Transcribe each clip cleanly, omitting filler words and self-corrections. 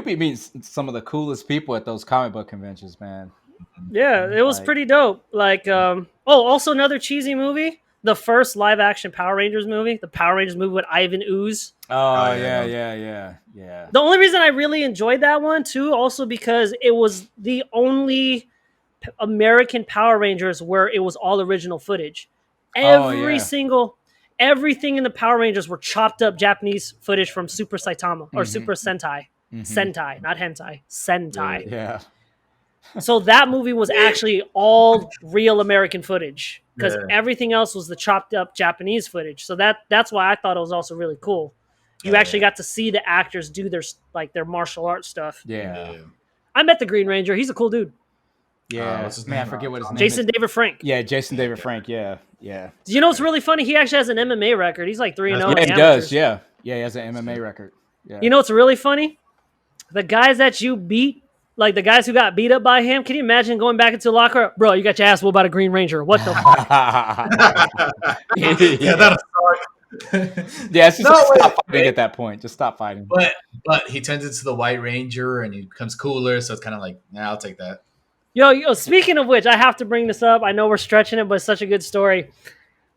be meeting some of the coolest people at those comic book conventions, man. Yeah, it was pretty dope. Like, also another cheesy movie. The first live action Power Rangers movie, the Power Rangers movie with Ivan Ooze. Oh, yeah. The only reason I really enjoyed that one too, also because it was the only American Power Rangers where it was all original footage. Everything in the Power Rangers were chopped up Japanese footage from Super Saitama or Super Sentai. Sentai, not hentai. Sentai. Yeah. So that movie was actually all real American footage because everything else was the chopped up Japanese footage. So that's why I thought it was also really cool. You actually got to see the actors do their martial arts stuff. Yeah. I met the Green Ranger. He's a cool dude. Yeah. What's his name? I forget what his name Jason is. David Frank. Yeah, Jason David Frank. Yeah. Do you know what's really funny? He actually has an MMA record. He's like 3-0. Yeah, he does. Yeah, he has an MMA record. Yeah. You know what's really funny? The guys that you beat, like the guys who got beat up by him, can you imagine going back into the locker room? Bro, you got your ass whooped by a Green Ranger. What the fuck? Yeah, that'll suck. Yeah, it's just stop fighting at that point. Just stop fighting. But he turns into the White Ranger and he becomes cooler, so it's kind of like, nah, I'll take that. Yo, speaking of which, I have to bring this up. I know we're stretching it, but it's such a good story.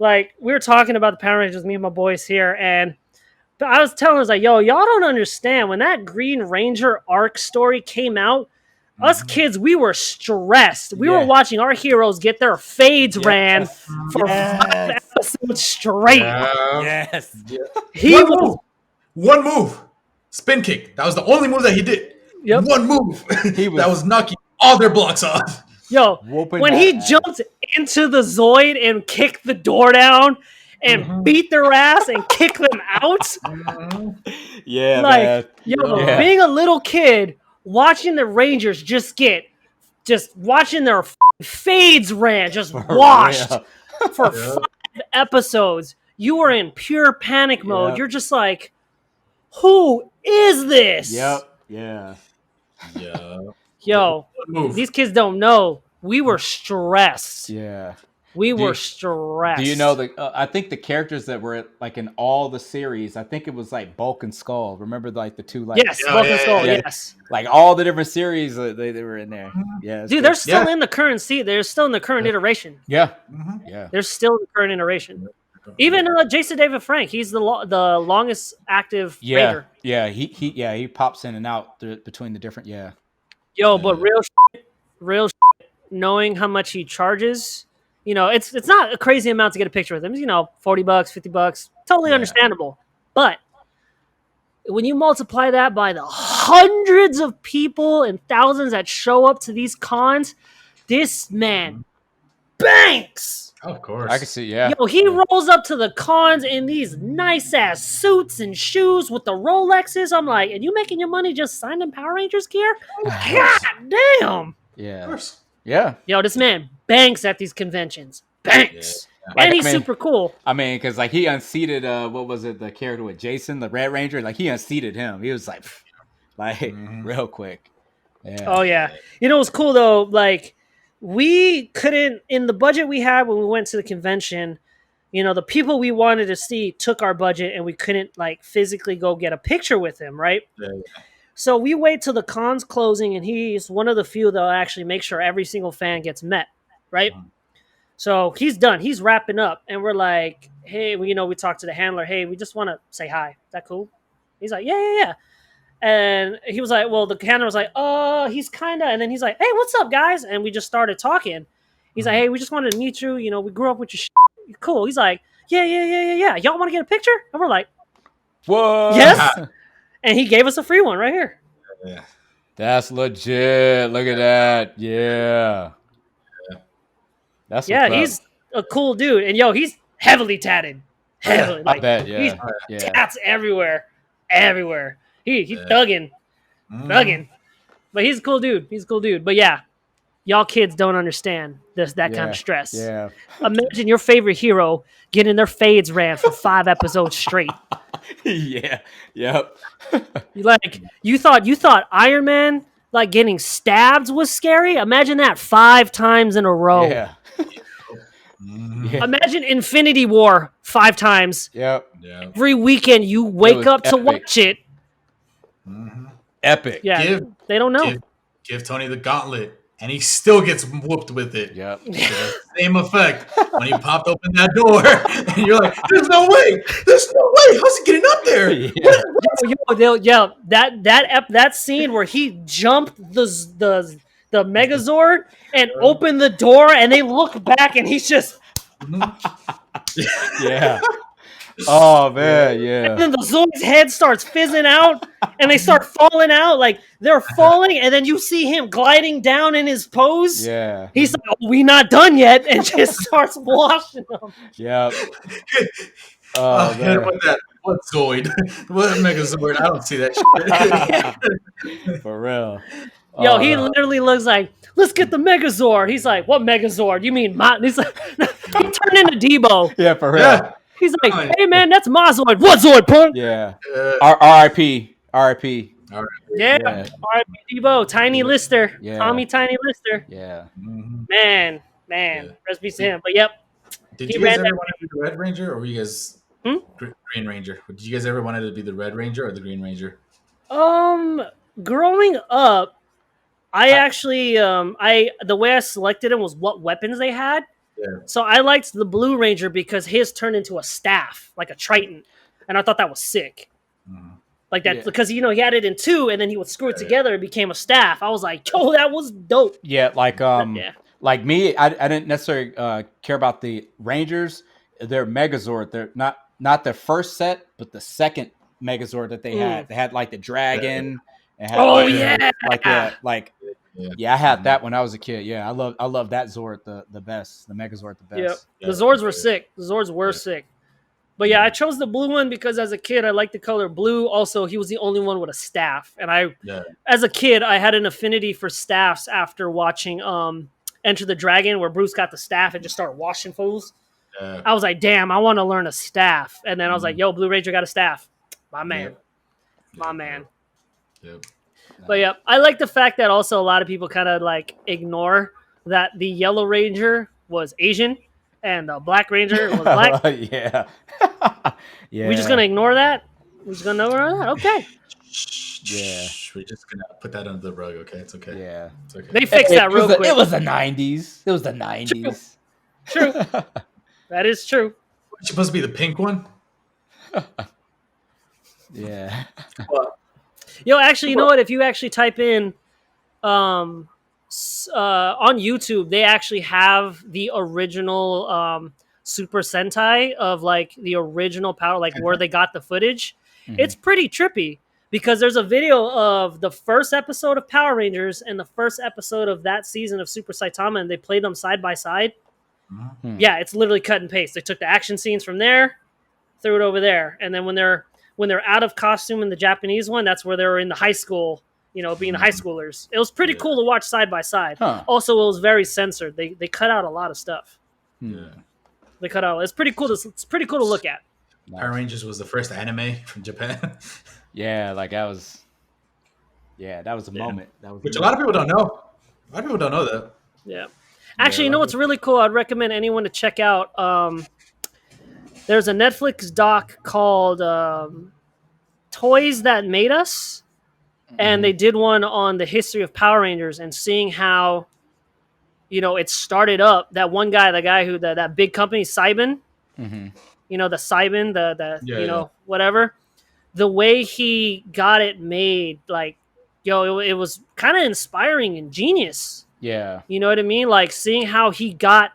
Like, we were talking about the Power Rangers, me and my boys here, and I was telling us, like, yo, y'all don't understand. When that Green Ranger arc story came out, us kids, we were stressed. We were watching our heroes get their fades ran for 5 episodes straight. Yes. One move. Spin kick. That was the only move that he did. Yep. One move. That was knocking all their blocks off. Yo, when he jumped into the Zoid and kicked the door down and beat their ass and kicked them out. Yeah, like, man. Being a little kid, watching the Rangers just watching their fades ran, just washed for 5 episodes. You were in pure panic mode. You're just like, who is this? Yep. Yeah. Yo, these kids don't know. We were stressed. Yeah. We were stressed. Do you know I think the characters that were like in all the series, I think it was like Bulk and Skull. Remember like the two like Bulk and Skull, yes. Like all the different series they were in there. Yeah. Dude, they're still in the current they're still in the current iteration. Yeah. Yeah. They're still in the current iteration. Even Jason David Frank, he's the longest active Ranger. Yeah, he pops in and out between the different but real knowing how much he charges, it's not a crazy amount to get a picture with him. $40, $50, totally understandable. But when you multiply that by the hundreds of people and thousands that show up to these cons, this man banks. Of course. I can see, yeah. Yo, he rolls up to the cons in these nice-ass suits and shoes with the Rolexes. I'm like, and you making your money just signing Power Rangers gear? God damn. Yeah. Of course. Yeah. Yo, this man banks at these conventions. Banks. Yeah. And he's super cool. I mean, because like he unseated, what was it, the character with Jason, the Red Ranger? Like he unseated him. He was like real quick. Yeah. Oh, yeah. You know what's cool, though? Like, we couldn't, in the budget we had when we went to the convention, the people we wanted to see took our budget and we couldn't like physically go get a picture with him, right? Yeah. So we wait till the con's closing and he's one of the few that'll actually make sure every single fan gets met, right? So he's done. He's wrapping up and we're like, hey, we talked to the handler. Hey, we just want to say hi. Is that cool? He's like, yeah. And he was like, well, the handler was like, he's kind of, and then he's like, hey, what's up, guys? And we just started talking. He's like, hey, we just wanted to meet you. We grew up with your shit. Cool. He's like, yeah. Y'all want to get a picture? And we're like, whoa. Yes. And he gave us a free one right here. Yeah. That's legit. Look at that. Yeah. That's he's a cool dude. And he's heavily tatted. Heavily. I bet, He's tats everywhere. He's thugging. But he's a cool dude. But yeah, y'all kids don't understand that kind of stress. Yeah. Imagine your favorite hero getting their fades ran for 5 episodes straight. Yeah. Yep. You thought Iron Man like getting stabbed was scary? Imagine that 5 times in a row. Yeah. Imagine Infinity War 5 times. Yep. Every weekend you wake up to watch it. Epic. Yeah, they don't know. Give Tony the gauntlet, and he still gets whooped with it. Yep. Same effect when he popped open that door, and you're like, "There's no way! There's no way! How's he getting up there?" Yeah. That scene where he jumped the Megazord and opened the door, and they look back, and he's just Yeah. Oh man, yeah. and then the Zord's head starts fizzing out, and they start falling out. Like they're falling, and then you see him gliding down in his pose. Yeah. He's like, "Oh, we not done yet," and just starts washing them. Yep. Oh, man. What Zoid? What Megazord? I don't see that shit. For real. Yo, he literally looks like, "Let's get the Megazord." He's like, "What Megazord? You mean my?" He's like, he turned into Debo. Yeah, for real. Yeah. He's like, "Hey man, that's my Zord. What Zord, punk?" Yeah. R.I.P. R.I.P. All right. Yeah. Yeah. R.I.P. Debo, Tiny Lister, Yeah. Tommy Tiny Lister. Yeah. Man, Yeah. rest be to him. But yep, Did He you guys ran ever that- want to be the Red Ranger, or were you guys Green Ranger? Did you guys ever wanted to be the Red Ranger or the Green Ranger? growing up, I actually the way I selected him was what weapons they had. Yeah. So I liked the Blue Ranger because his turned into a staff, like a Triton, and I thought that was sick. Like that, Yeah. because he had it in two, and then he would screw it together. It became a staff. I was like, "Yo, that was dope." Yeah, like Yeah. like me, I didn't necessarily care about the Rangers. Their Megazord, they're not their first set, but the second Megazord that they had. They had like the dragon. It had, Oh like, yeah, I had that when I was a kid. Yeah, I love that Zord the best, the Megazord the best. Yep. Yeah. The Zords were sick. The Zords were sick. But yeah, I chose the blue one because as a kid, I liked the color blue. Also, he was the only one with a staff, and as a kid, I had an affinity for staffs after watching Enter the Dragon, where Bruce got the staff and just started washing fools. I was like, damn, I want to learn a staff. And then I was like, yo, Blue Ranger got a staff. My man. My man. Yep. But yeah, I like the fact that also a lot of people kind of like ignore that the Yellow Ranger was Asian and the Black Ranger was black. Yeah. Yeah. We just going to ignore that? We're just going to ignore that? Okay. Yeah. We're just gonna put that under the rug, okay? It's okay. Yeah. It's okay. They fixed that real quick. It was the 90s. It was the 90s. True. That is true. It's supposed to be the pink one. Yeah. Yo, actually, you know what? If you actually type in on YouTube, they actually have the original Super Sentai of like the original Power, like where they got the footage. It's pretty trippy because there's a video of the first episode of Power Rangers and the first episode of that season of Super Saitama, and they played them side by side. Yeah, it's literally cut and paste. They took the action scenes from there, threw it over there, and then when they're out of costume in the Japanese one, that's where they were in the high school, being high schoolers. It was pretty cool to watch side by side. Huh. Also, it was very censored. They cut out a lot of stuff. Yeah. They cut out. It's pretty cool. It's pretty cool to look at. Power Rangers was the first anime from Japan. Yeah, like that was a moment. That was Which a lot of people don't know. A lot of people don't know that. Yeah. Actually, you know what's really cool? I'd recommend anyone to check out. There's a Netflix doc called Toys That Made Us. And they did one on the history of Power Rangers and seeing how, it started up. That one guy, the guy who, that big company, Cybin, the Cybin, whatever. The way he got it made, like, it was kind of inspiring and genius. Yeah. You know what I mean? Like seeing how he got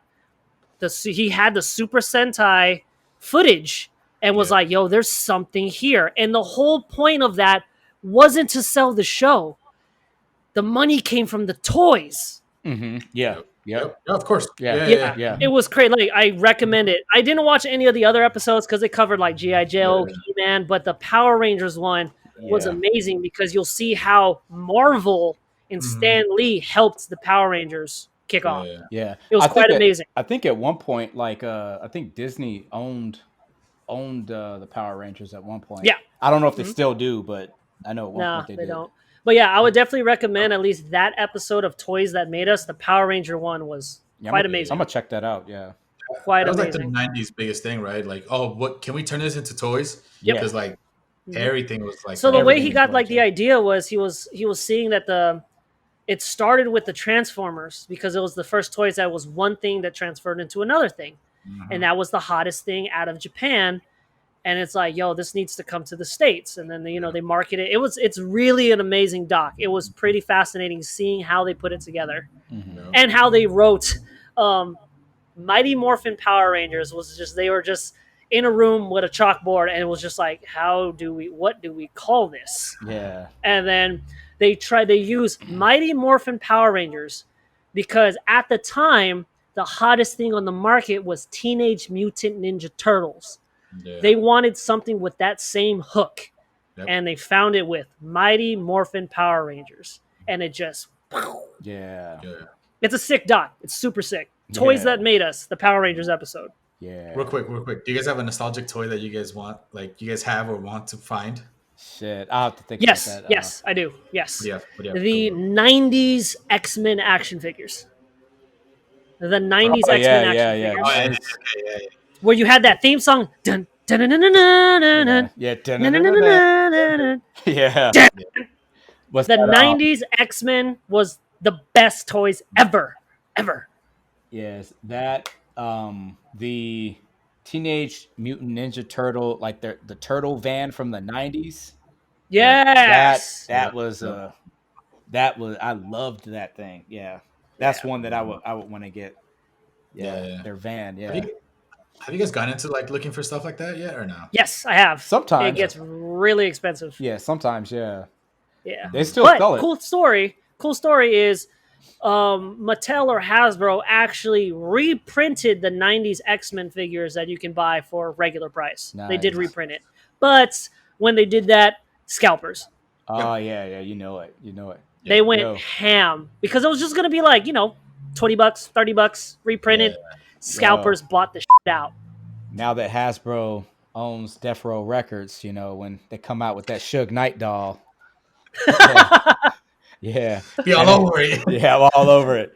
he had the Super Sentai footage and was like, yo, there's something here. And the whole point of that wasn't to sell the show. The money came from the toys. Mm-hmm. Yeah. Yep. Yeah, of course. Yeah. Yeah. It was great. Like I recommend it. I didn't watch any of the other episodes because they covered like G.I. Joe, He-Man, but the Power Rangers one was amazing because you'll see how Marvel and Stan Lee helped the Power Rangers kick off. Yeah. It was quite amazing. I think at one point, like I think Disney owned the Power Rangers at one point. Yeah. I don't know if they still do, but I know at one point they did. don't. But yeah, I would definitely recommend at least that episode of Toys That Made Us. The Power Ranger one was quite amazing. I'm gonna check that out. Yeah. Quite that was amazing. like the '90s biggest thing, right? Like, what can we turn this into toys? Yeah. Because like Everything was like So that. the way he Everything got was like the legit. idea was he was seeing that it started with the Transformers because it was the first toys that was one thing that transferred into another thing, and that was the hottest thing out of Japan. And it's like, yo, this needs to come to the States. And then they market it. It's really an amazing doc. It was pretty fascinating seeing how they put it together and how they wrote. Mighty Morphin Power Rangers was just they were just in a room with a chalkboard, and it was just like, what do we call this? Yeah. And then they use Mighty Morphin Power Rangers because at the time the hottest thing on the market was Teenage Mutant Ninja Turtles. Yeah. They wanted something with that same hook, Yep. and they found it with Mighty Morphin Power Rangers, and it just Yeah. it's a sick doc. It's super sick. Toys that made us, the Power Rangers episode. Yeah. Real quick. Do you guys have a nostalgic toy that you guys want, like you guys have or want to find? Shit, I'll have to think Yes, about that. yes, I do. Yes. What do you have? The Go. 90s X-Men action figures. The 90s X-Men action figures. Oh, Yeah. Where you had that theme song. Dun, dun, dun, dun, dun, dun, dun, Yeah. dun, dun, dun, dun, dun, dun. Yeah. Was The that, 90s X-Men was the best toys ever. yes, that the Teenage Mutant Ninja Turtle, like the turtle van from the 90s. Yes. That was I loved that thing. Yeah. That's one that I would want to get. Yeah. Their van, yeah. Have you guys gone into like looking for stuff like that yet or no? Yes, I have. Sometimes. It gets really expensive. Yeah, sometimes, yeah. Yeah. They still sell it. Cool story is Mattel or Hasbro actually reprinted the 90s X-Men figures that you can buy for regular price. Nice. They did reprint it. But when they did that, scalpers. Oh, yeah, you know it. They went ham because it was just going to be like, $20, $30 reprinted. Scalpers bought the shit out. Now that Hasbro owns Death Row Records, when they come out with that Suge Knight doll. Yeah. Be all over it. Yeah, all over it.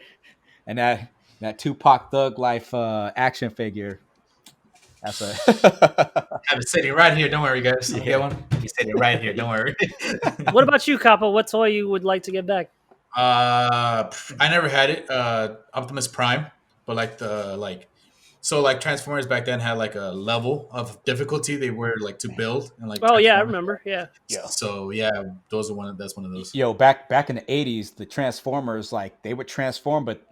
And that Tupac Thug Life action figure. That's a have it sitting right here. Don't worry, guys. I'll get one. He's sitting right here. Don't worry. What about you, Kappa? What toy you would like to get back? I never had it. Optimus Prime, but Transformers back then had like a level of difficulty they were like to build and like. Oh yeah, I remember. Yeah. So yeah, that's one of those. Yo, back in the 80s, the Transformers, like they would transform, but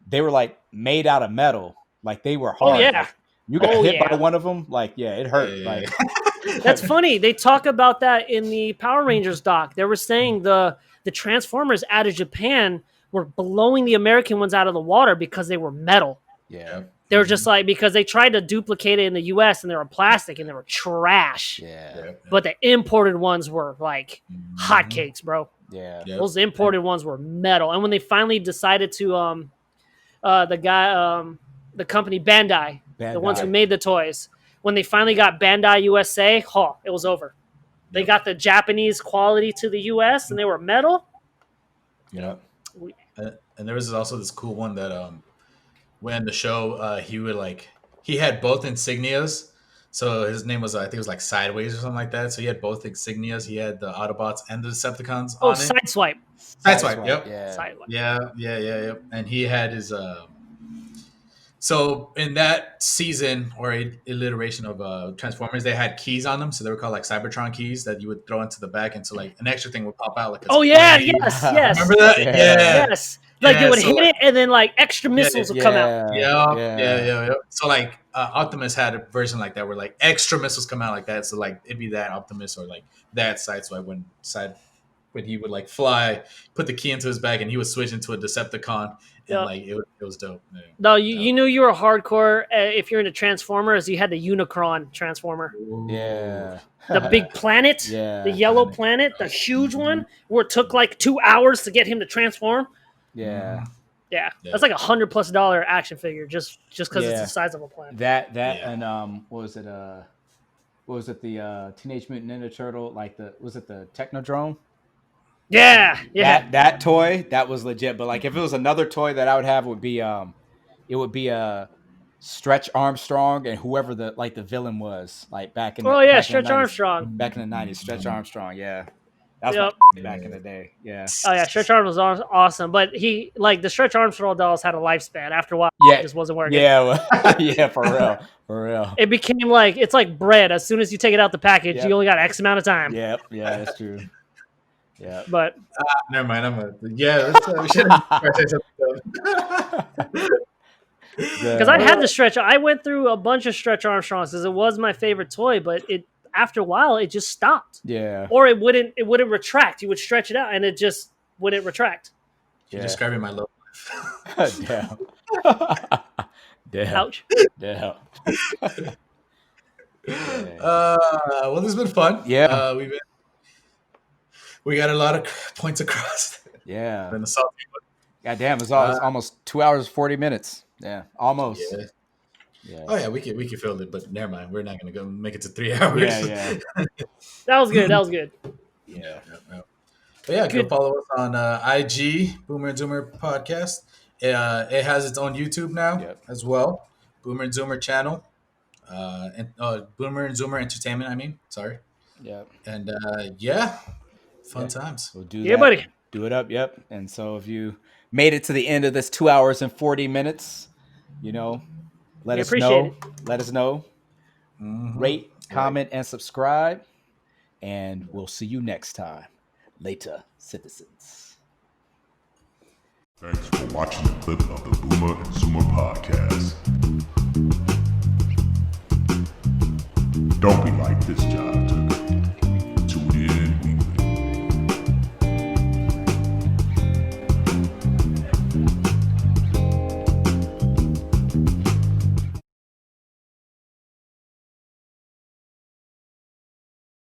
they were like made out of metal. Like they were hard. Oh yeah. Like, you got hit by one of them, like it hurt. Yeah. Like that's funny. They talk about that in the Power Rangers doc. They were saying the Transformers out of Japan were blowing the American ones out of the water because they were metal. Yeah. They were just like, because they tried to duplicate it in the US and they were plastic and they were trash. Yeah. But the imported ones were like hotcakes, bro. Yeah. Those imported ones were metal. And when they finally decided to the company Bandai, the ones who made the toys, when they finally got Bandai USA, it was over. They got the Japanese quality to the US and they were metal. Yeah. And there was also this cool one that when the show he had both insignias. So his name was I think it was like Sideways or something like that. So he had both insignias. He had the Autobots and the Decepticons on it. Sideswipe. Sideswipe. Yep. Yeah. Sideswipe. Yeah. And he had his So in that season or iteration of Transformers, they had keys on them, so they were called like Cybertron keys that you would throw into the back, and so like an extra thing would pop out. Like Yes. Remember that? Yeah. Yes. Like they would hit it, and then like extra missiles would come out. Yeah. So like Optimus had a version like that where like extra missiles come out like that. So like it'd be that Optimus or like that Sideswipe when he would like fly, put the key into his bag, and he would switch into a Decepticon. And like it was dope. Yeah. No, you knew you were hardcore if you're into Transformers. You had the Unicron Transformer. Yeah. The big planet, the yellow planet, the huge one, where it took like 2 hours to get him to transform. Yeah. Yeah. That's like $100+ action figure just because it's the size of a planet. And what was it? The Teenage Mutant Ninja Turtle? Like was it the Technodrome? Yeah. That toy, that was legit. But like if it was another toy that I would have, it would be Stretch Armstrong and whoever the villain was, like back in the, Oh yeah, back in Stretch the 90s, Armstrong. back in the 90s. Stretch Armstrong, yeah, that was Yep. my back in the day. Yeah, Oh yeah, Stretch Armstrong was awesome, but he like the Stretch Armstrong dolls had a lifespan. After a while, yeah, it just wasn't working. yeah, well, yeah, for real. It became like it's like bread. As soon as you take it out the package, Yep. you only got X amount of time. Yep, yeah, that's true. Yeah, But Never mind. We should because I had the Stretch, I went through a bunch of Stretch Armstrongs because it was my favorite toy. But it after a while, it just stopped. Yeah, Or it wouldn't retract. You would stretch it out, and it just wouldn't retract. You're describing my love life. Damn. Damn. Ouch. Damn. Well, this has been fun. Yeah. We got a lot of points across. Yeah. In the salty one. God damn, it's almost 2 hours 40 minutes. Yeah, almost. Yeah. Oh yeah, we could fill it, but never mind. We're not gonna go make it to 3 hours. Yeah. That was good. That was good. Yeah. But yeah, go follow us on IG, Boomer and Zoomer Podcast. It has its own YouTube now as well. Boomer and Zoomer channel. And Boomer and Zoomer Entertainment, I mean. Sorry. Yeah. And fun times. We'll do Yeah, that. buddy. Do it up, yep. And so if you made it to the end of this 2 hours and 40 minutes, let us know. Let us know. Mm-hmm. Rate, comment, and subscribe. And we'll see you next time. Later, citizens. Thanks for watching the clip of the Boomer and Zoomer podcast. Don't be like this job took